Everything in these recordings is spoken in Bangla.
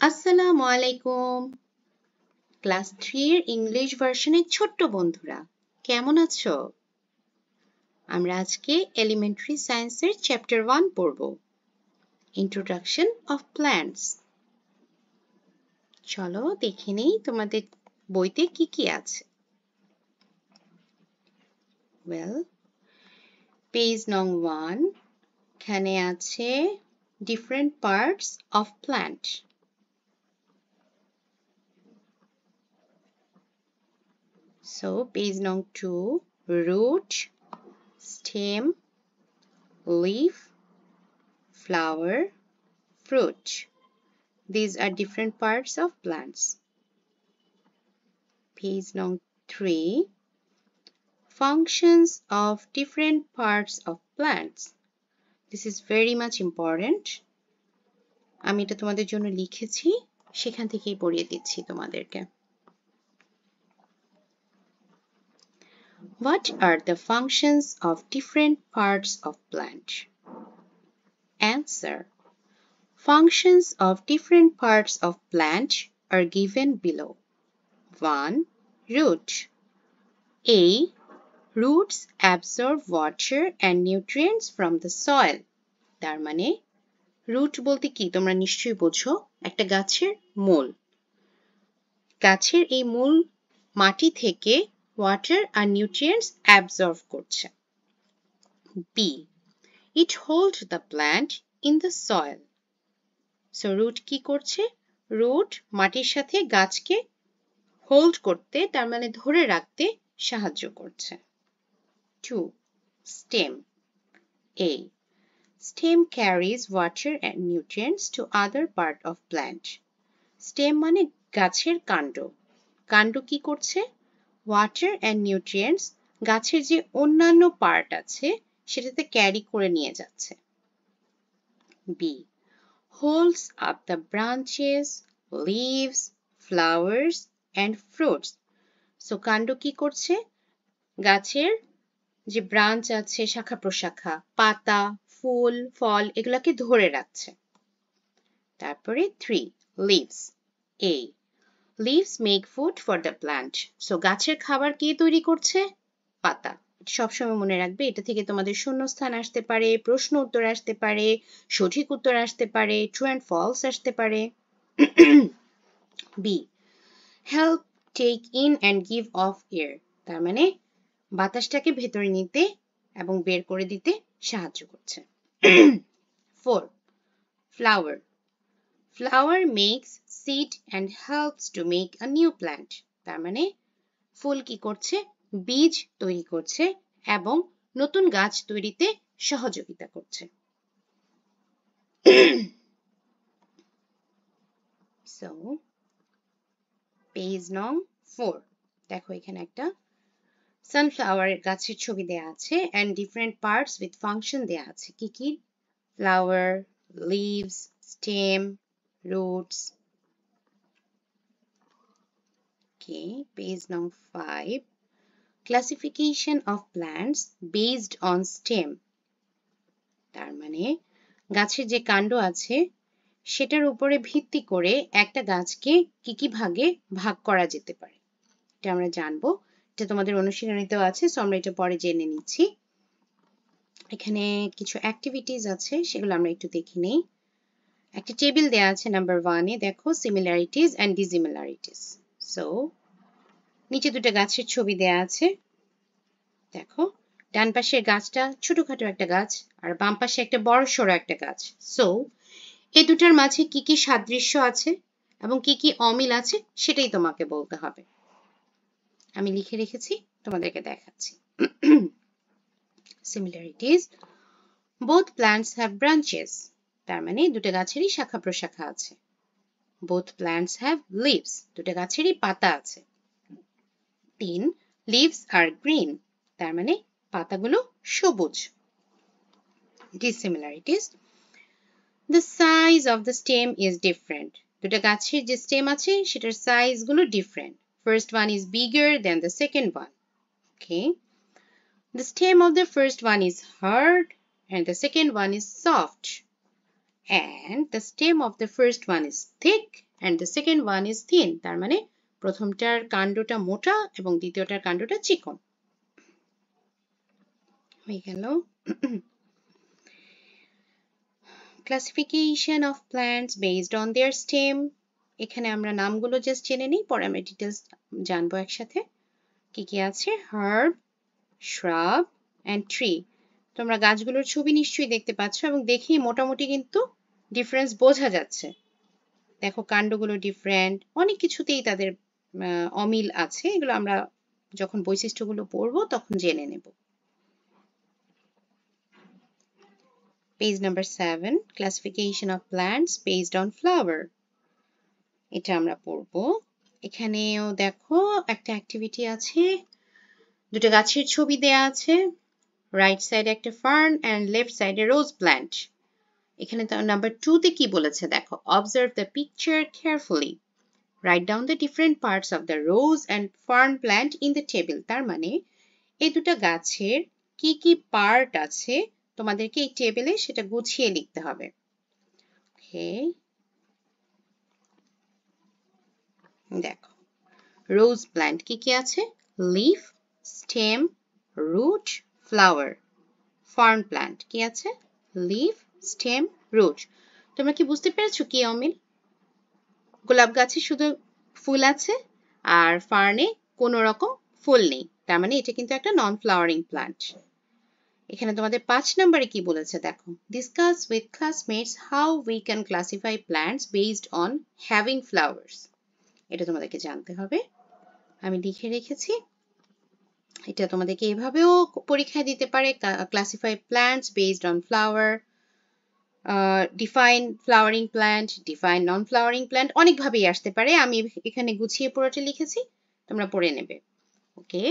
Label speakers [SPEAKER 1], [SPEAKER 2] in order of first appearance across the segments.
[SPEAKER 1] আসসালামু আলাইকুম। ক্লাস 3 এর ইংলিশ ভার্সনের ছোট্ট বন্ধুরা কেমন আছো? আমরা আজকে এলিমেন্টারি সায়েন্সের চ্যাপ্টার 1 পড়ব, ইন্ট্রোডাকশন অফ প্ল্যান্টস। চলো দেখে নেই তোমাদের বইতে কি কি আছে। পেজ নং 1 এখানে আছে different parts of plant. So, page number 2, root, stem, leaf, flower, fruit. These are different parts of plants. Page number 3, functions of different parts of plants. This is very much important. আমি এটা তোমাদের জন্য লিখেছি, সেখান থেকেই পড়িয়ে দিচ্ছি তোমাদেরকে। What are the functions of different parts of plant? Answer. Functions of different parts of plant are given below. 1. Root. A. Roots absorb water and nutrients from the soil. তার মানে root বলতে কি তোমরা নিশ্চয়ই বোঝো, একটা গাছের মূল। গাছের এই মূল মাটি থেকে water আর nutrients absorb করছে। B. It holds the plant in the soil. So root কি করছে? root মাটির সাথে গাছকে হোল্ড করতে, তার মানে ধরে রাখতে সাহায্য করছে। 2. Stem. A. Stem carries water and nutrients to other part of plant. Stem মানে গাছের কাণ্ড। কাণ্ড কি করছে? water and nutrients গাছের যে অন্যান্য পার্ট আছে সেটাতে ক্যারি করে নিয়ে যাচ্ছে। B. Holds up the branches, leaves, flowers and fruits. So কাণ্ড কি করছে? গাছের যে ব্রাঞ্চ আছে, শাখা প্রশাখা, পাতা, ফুল, ফল এগুলাকে ধরে রাখছে। তারপরে 3. Leaves. A. Leaves make food for the plant. So গাছের খাবার কে তৈরি করছে? পাতা। সবসময় মনে রাখবে, এটা থেকে তোমাদের শূন্যস্থান আসতে পারে, প্রশ্ন উত্তর আসতে পারে, সঠিক উত্তর আসতে পারে, ট্রু অ্যান্ড ফলস আসতে পারে। B. Help take in and give off air. তার মানে বাতাসটাকে ভেতরে নিতে এবং বের করে দিতে সাহায্য করছে। 4. Flower. Flower makes seed and helps to make a new plant. তার মানে ফুল কি করছে? বীজ তৈরি করছে এবং নতুন গাছ তৈরিতে সহযোগিতা করছে। So, page nong 4. দেখো এখানে একটা সানফ্লাওয়ার গাছের ছবি দেয়া আছে and different parts with function দেয়া আছে। কি কি? Flower, leaves, stem, roots. Okay, page number 5. Classification of plants based on stem. তার মানে গাছের যে কাণ্ড আছে সেটার উপরে ভিত্তি করে একটা গাছকে কি কি ভাগে ভাগ করা যেতে পারে, এটা আমরা জানবো। এটা তোমাদের অনুশীলনীতেও আছে, সো আমরা এটা পরে জেনে নিচ্ছি। এখানে কিছু অ্যাক্টিভিটিস আছে, সেগুলো আমরা একটু দেখে নেই। একটা টেবিল দেয়া আছে নাম্বার 1 এ, দেখো সিমিলারিটিস এন্ড ডিসিমিলারিটিস। সো নিচে দুটো গাছের ছবি দেয়া আছে, দেখো ডান পাশের গাছটা ছোটখাটো একটা গাছ আর বাম পাশে একটা বড় সড়ো একটা গাছ। সো এই দুটার মাঝে কি কি সাদৃশ্য আছে এবং কি কি অমিল আছে সেটাই তোমাকে বলতে হবে। আমি লিখে রেখেছি, তোমাদেরকে দেখাচ্ছি। Similarities. Both plants have branches. তার মানে দুটো গাছেরই শাখা প্রশাখা আছে। Both plants have leaves. দুটো গাছেরই পাতা আছে। 3. Leaves are green. তার মানে পাতাগুলো সবুজ। Dissimilarities. The size of the stem is different. দুটো গাছের যে স্টেম আছে সেটার সাইজ গুলো different. First one is bigger than the second one. Okay. The stem of the first one is hard and the second one is soft. And the stem of the first one is thick and the second one is thin. তার মানে প্রথমটার কাণ্ডটা মোটা এবং দ্বিতীয়টার কাণ্ডটা চিকন। হয়ে গেল। Classification of plants based on their stem. এখানে আমরা নামগুলো জাস্ট জেনে নিই, পরে আমরা ডিটেলস জানবো একসাথে। কি কি আছে? Herb, shrub and tree. তোমরা গাছগুলোর ছবি নিশ্চয়ই দেখতে পাচ্ছ এবং দেখেই মোটামুটি কিন্তু ডিফারেন্স বোঝা যাচ্ছে। দেখো কাণ্ডগুলো ডিফারেন্ট, অনেক কিছুতেই তাদের অমিল আছে। এগুলো আমরা যখন বৈশিষ্ট্যগুলো পড়বো তখন জেনে নেব। Page number 7, classification of plants based on flower. এটা আমরা পড়বো। এখানেও দেখো একটা অ্যাক্টিভিটি আছে, দুটো গাছের ছবি দেয়া আছে। রাইট সাইডে একটা ফার্ন অ্যান্ড লেফট সাইডে রোজ প্ল্যান্ট। এখানে নাম্বার 2 তে কি বলেছে দেখো, observe the picture carefully, write down the different parts of the rose and fern plant in the table. তার মানে এই দুটো গাছের কি কি পার্ট আছে তোমাদেরকে এই টেবিলে সেটা গুছিয়ে লিখতে হবে। ওকে, দেখো রোজ প্ল্যান্ট কি কি আছে? Leaf, stem, root, flower. Fern plant কি আছে? Leaf, stem, root. তোমরা কি বুঝতে পেরেছো কি অমিল? গোলাপ গাছে শুধু ফুল আছে আর ফার্নে কোনো রকম ফুল নেই, তার মানে এটা কিন্তু একটা নন ফ্লাওয়ারিং প্ল্যান্ট। এখানে তোমাদের 5 নম্বরে কি বলেছে দেখো, discuss with classmates how we can classify plants based on having flowers. এটা তোমাদেরকে জানতে হবে, আমি লিখে রেখেছি। এটা তোমাদেরকে এভাবেও পরীক্ষায় দিতে পারে, classify plants based on flower, define flowering plant, define non flowering plant, অনেকভাবেই আসতে পারে। আমি এখানে গুছিয়ে পুরোটা লিখেছি, তোমরা পড়ে নেবে। ওকে,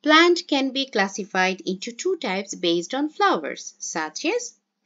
[SPEAKER 1] plant can be classified into 2 types based on flowers, such as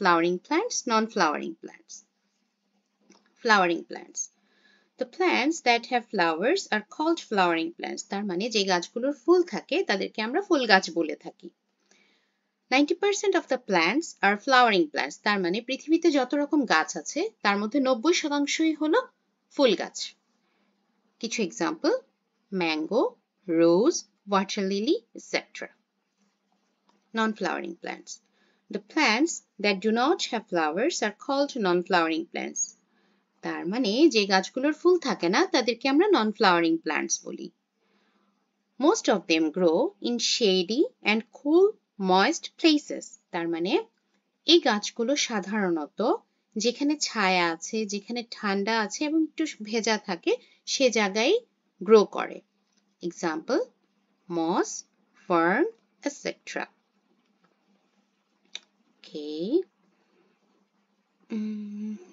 [SPEAKER 1] flowering plants, non-flowering plants. Flowering plants. The plants that have flowers are called flowering plants. তার মানে যে গাছগুলোর ফুল থাকে তাদেরকে আমরা ফুল গাছ বলে থাকি। 90% of the plants are flowering plants. তার মানে পৃথিবীতে যত রকম গাছ আছে তার মধ্যে 90%ই হলো ফুল গাছ। কিছু example, mango, rose, water lily, etc. Non-flowering plants. The plants that do not have flowers are called non-flowering plants. তার মানে যে গাছগুলোর ফুল থাকে না তাদেরকে আমরা non-flowering plants বলি। Most of them grow in shady and cool, moist places. তার মানে এই গাছগুলো সাধারণত যেখানে ছায়া আছে, যেখানে ঠান্ডা আছে এবং একটু ভেজা থাকে সে জায়গায় গ্রো করে। Example, moss, fern, etc. Okay.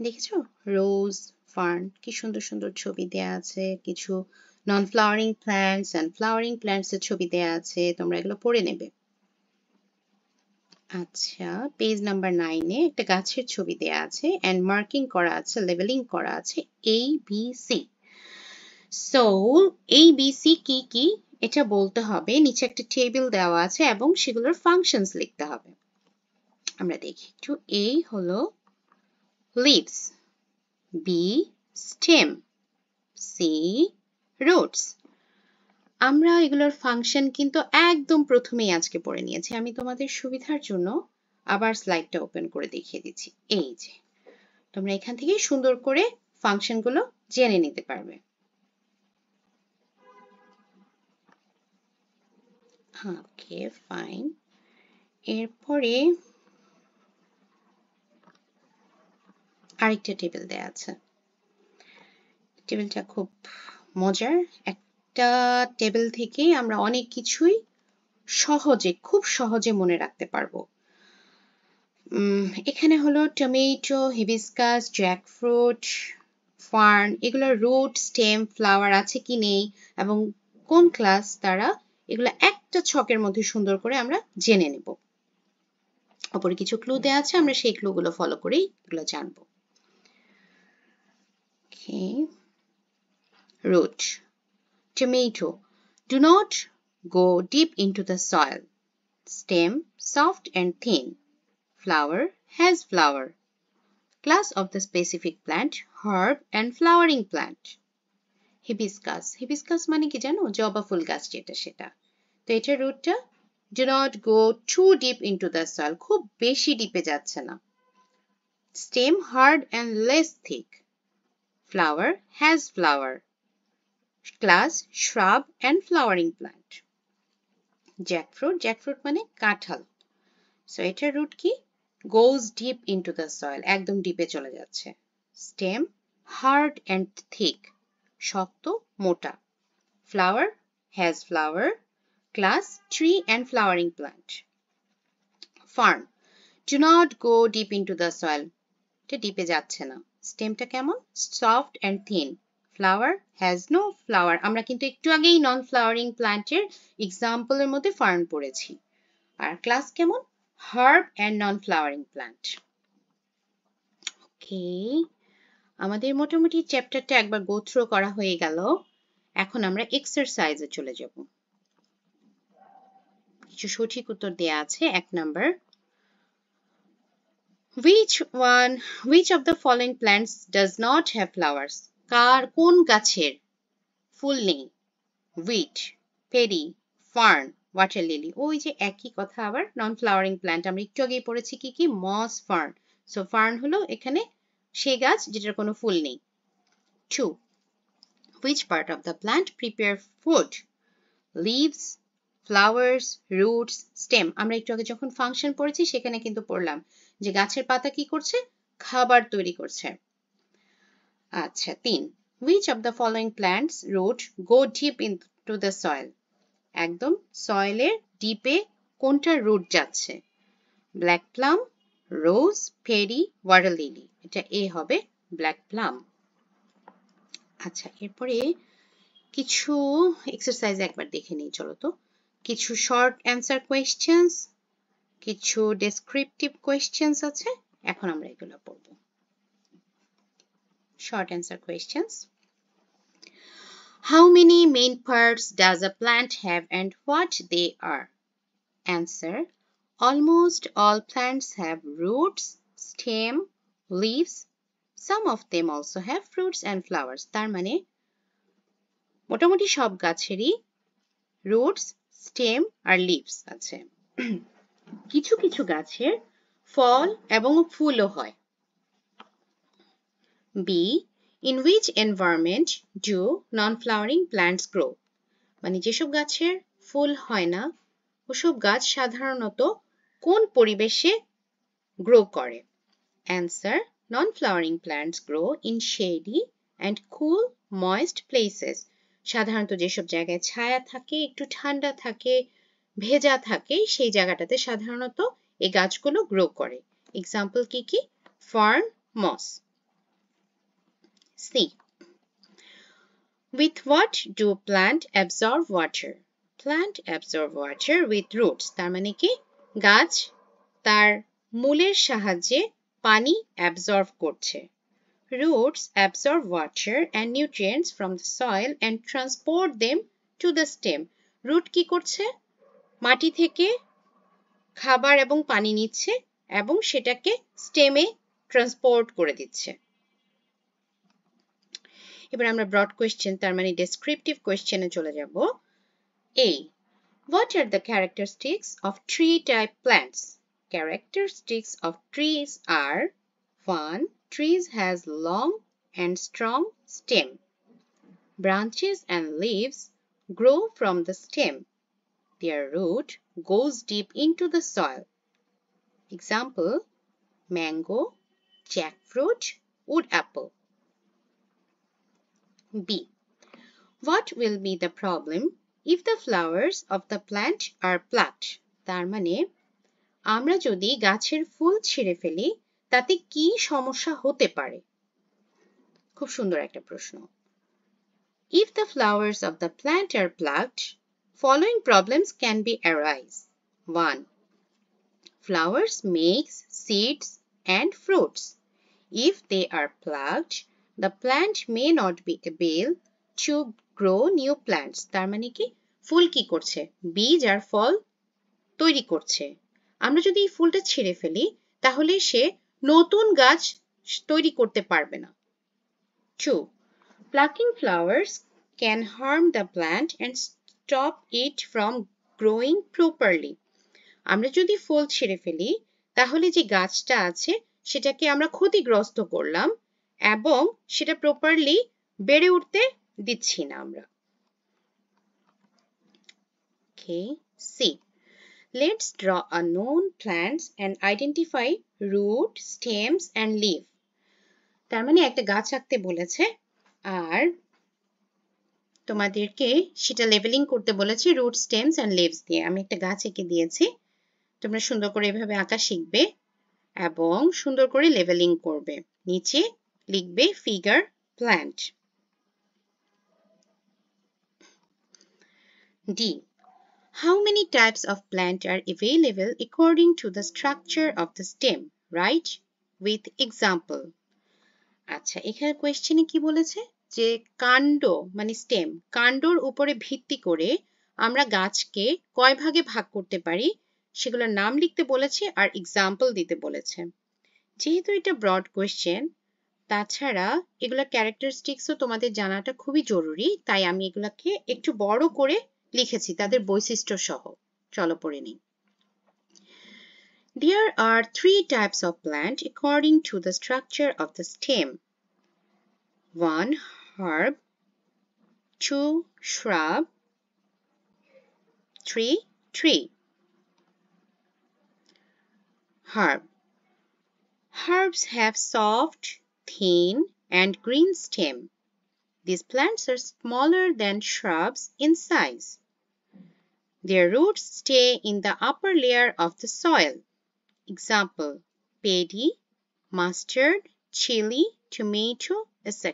[SPEAKER 1] দেখেছো রোজ, ফার্ন, কি সুন্দর সুন্দর ছবি দেয়া আছে। কিছু non flowering plants and flowering plants এর ছবি দেয়া আছে, তোমরা এগুলো পড়ে নেবে। আচ্ছা, পেজ নাম্বার 9 এ একটা গাছের ছবি দেয়া আছে এন্ড মার্কিং করা আছে, লেবেলিং করা আছে A B C। So A B C কি কি এটা বলতে হবে, নিচে একটা টেবিল দেওয়া আছে এবং সেগুলোর ফাংশনস লিখতে হবে। আমরা দেখি একটু। A হলো leaves, B stem, C roots. আমরা এগুলোর ফাংশন কিন্তু একদম প্রথমেই আজকে পড়ে নিয়েছি। আমি তোমাদের সুবিধার জন্য আবার স্লাইডটা ওপেন করে দেখিয়ে দিচ্ছি। এই যে তোমরা এখান থেকে সুন্দর করে ফাংশনগুলো জেনে নিতে পারবে। ওকে, ফাইন। এরপরে আরেকটা টেবিল দেয়া আছে। টেবিলটা খুব মজার। একটা টেবিল থেকে আমরা অনেক কিছুই সহজে, খুব সহজে মনে রাখতে পারবো। এখানে হলো টমেটো, হিবিস্কাস, জ্যাকফ্রুট, ফার্ন, এগুলোর রুট, স্টেম, ফ্লাওয়ার আছে কি নেই এবং কোন ক্লাস তারা, এগুলো একটা ছকের মধ্যে সুন্দর করে আমরা জেনে নেব। অপরে কিছু ক্লু দেওয়া আছে, আমরা সেই ক্লুগুলো ফলো করেই এগুলো জানবো। Okay. Root. Tomato. Do not go deep into the soil. Stem, soft and thin. Flower has flower. Class of the specific plant, herb and flowering plant. Hibiscus. Hibiscus মানে কি জানো? জবা ফুল গাছ যেটা সেটা। তো এটার রুটটা do not go too deep into the soil. খুব বেশি ডিপে যাচ্ছে না। Stem hard and less thick. Flower has flower. Class shrub and flowering plant. Jackfruit. Jackfruit মানে কাঁঠাল। So এটার রুট কি? Goes deep into the soil. একদম ডিপে চলে যাচ্ছে। Stem hard and thick. শক্ত মোটা। Flower has flower. Class tree and flowering plant. Fern. Do not go deep into the soil. এটা ডিপে যাচ্ছে না। স্টেমটা কেমন? Soft and thin. Flower has no flower. আমরা কিন্তু একটু আগেই নন ফ্লাওয়ারিং প্ল্যান্টের এক্সাম্পলের মধ্যে ফার্ন পড়েছি। আর ক্লাস কেমন? Herb and non-flowering plant. ওকে, আমাদের মোটামুটি চ্যাপ্টারটা একবার গো থ্রু করা হয়ে গেল। এখন আমরা এক্সারসাইজে চলে যাব। কিছু সঠিক উত্তর দেয়া আছে। 1 number, which of the following plants does not have flowers? কোন গাছের ফুল নেই? Wheat, paddy, fern, water lily. ওই যে একই কথা আবার নন ফ্লাওয়ারিং প্ল্যান্ট আমরা একটু আগেই পড়েছি কি কি? মস ফার্ন। সো ফার্ন হলো এখানে সেই গাছ যেটার কোনো ফুল নেই। 2. Which part of the plant prepare food? Leaves, flowers, roots, stem. আমরা একটু আগে যখন ফাংশন পড়েছি সেখানে কিন্তু পড়লাম যে গাছের পাতা কি করছে? খাবার তৈরি করছে। আচ্ছা 3. Which of the following plants root go deep into the soil? একদম সয়েলের ডিপে কোনটা রুট যাচ্ছে? ব্ল্যাক প্লাম, রোজ, পেরি, ওয়াটার লিলি। এটা এ হবে, ব্ল্যাক প্লাম। আচ্ছা এরপরে কিছু এক্সারসাইজ একবার দেখে নিই চলো তো। কিছু শর্ট অ্যান্সার কোয়েশ্চেন্স, কিছু ডেসক্রিপটিভ কোয়েশ্চেন্স আছে, এখন আমরা এগুলো পড়ব। Short answer questions: How many main parts does a plant have and what they are? Answer: almost all plants have roots, stem, leaves. Some of them also have fruits and flowers. তার মানে মোটামুটি সব গাছেরই রুটস, স্টেম আর লিভস আছে। কিছু কিছু গাছের ফল এবং ফুলও হয়। B. In which environment do non-flowering plants grow? মানে যেসব গাছের ফুল হয় না ওসব গাছ সাধারণত কোন পরিবেশে গ্রো করে? Answer: non-flowering plants grow in shady and cool, moist places. সাধারণত যেসব জায়গায় ছায়া থাকে, একটু ঠান্ডা থাকে, ভেজা থাকে, সেই জায়গাটাতে সাধারণত এই গাছগুলো গ্রো করে। এক্সাম্পল কি কি? Fern, moss. C. With what do plant absorb water? Plant absorb water with roots. তার মানে কি গাছ তার মূলের সাহায্যে পানি অ্যাবজর্ব করছে। Roots absorb water and nutrients from the soil and transport them to the stem. Root কি করছে? মাটি থেকে খাবার এবং পানি নিচ্ছে এবং সেটাকে স্টেমে ট্রান্সপোর্ট করে দিচ্ছে। এবার আমরা ব্রড কোয়েশ্চেন তার মানে ডেসক্রিপটিভ কোয়েশ্চেনে চলে যাব। A. What are the characteristics of tree-type plants? Characteristics of trees are: 1. Trees has long and strong stem. Branches and leaves grow from the stem. Their root goes deep into the soil. Example: mango, jackfruit, wood apple. B. What will be the problem if the flowers of the plant are plucked? তার মানে আমরা যদি গাছের ফুল ছিঁড়ে ফেলি তাতে কি সমস্যা হতে পারে? খুব সুন্দর একটা প্রশ্ন। If the flowers of the plant are plucked, following problems can be arise. 1. Flowers makes seeds and fruits. If they are plucked, the plant may not be able to grow new plants. তার মানে কি ফুল কি করছে? বীজ আর ফল তৈরি করছে। আমরা যদি এই ফুলটা ছিঁড়ে ফেলি তাহলে সে নতুন গাছ তৈরি করতে পারবে না। 2. Plucking flowers can harm the plant and stop it from growing properly. আমরা যদি ফুল ছিঁড়ে ফেলি তাহলে যে গাছটা আছে সেটাকে আমরা ক্ষতিগ্রস্ত করলাম এবং সেটা প্রপারলি বেড়ে উঠতে দিচ্ছি না আমরা। Okay, C. Let's draw a known plants and identify root, stems and leaf. তার মানে একটা গাছ আঁকতে বলেছে আর তোমাদেরকে সেটা লেবেলিং করতে বলেছে রুট, স্টেমস এন্ড লিভস দিয়ে। আমি একটা গাছ এঁকে দিয়েছি, তোমরা সুন্দর করে এভাবে আঁকা শিখবে এবং সুন্দর করে লেবেলিং করবে। নিচে লিখবে figure plant. D. How many types of plant are available according to the structure of the stem? Write with example. আচ্ছা, এখানে কোয়েশ্চেনে কি বলেছে যে কাণ্ড মানে স্টেম, কাণ্ডর উপরে ভিত্তি করে আমরা গাছকে কয় ভাগে ভাগ করতে পারি সেগুলোর নাম লিখতে বলেছে আর এক্সাম্পল দিতে বলেছে। যেহেতু এটা ব্রড কোয়েশ্চেন, তাছাড়া এগুলোর ক্যারেক্টারিস্টিক্সও তোমাদের জানাটা খুবই জরুরি, তাই আমি এগুলাকে একটু বড় করে লিখেছি তাদের বৈশিষ্ট্য সহ। চলো পড়ে নিই। There are 3 types of plant according to the structure of the stem. 1. Herb. 2. Shrub. 3. Tree. Herb. Herbs have soft, thin, and green stem. These plants are smaller than shrubs in size. Their roots stay in the upper layer of the soil. Example, paddy, mustard, chili, tomato, etc.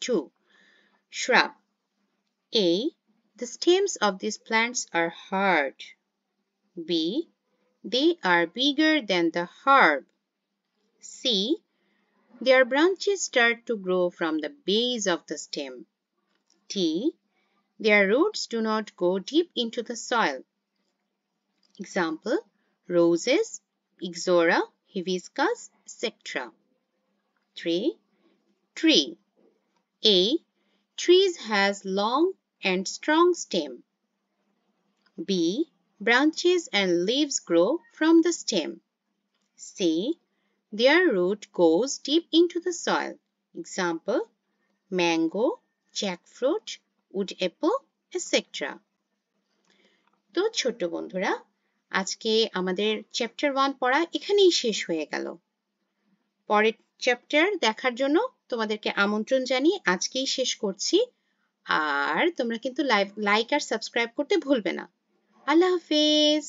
[SPEAKER 1] 2. Shrub. A. The stems of these plants are hard. B. They are bigger than the herb. C. Their branches start to grow from the base of the stem. D. Their roots do not go deep into the soil. Example, roses, ixora, hibiscus, etc. 3. Tree. A. Trees has long and strong stem. B. Branches and leaves grow from the stem. C. Their root goes deep into the soil. Example, mango, jackfruit, wood apple, etc. তো ছোট্ট বন্ধুরা, আজকে আমাদের চ্যাপ্টার 1 পড়া এখানেই শেষ হয়ে গেল। পরের চ্যাপ্টার দেখার জন্য তোমাদেরকে আমন্ত্রণ জানিয়ে আজকেই শেষ করছি। আর তোমরা কিন্তু লাইক আর সাবস্ক্রাইব করতে ভুলবে না। আল্লাহ হাফেজ।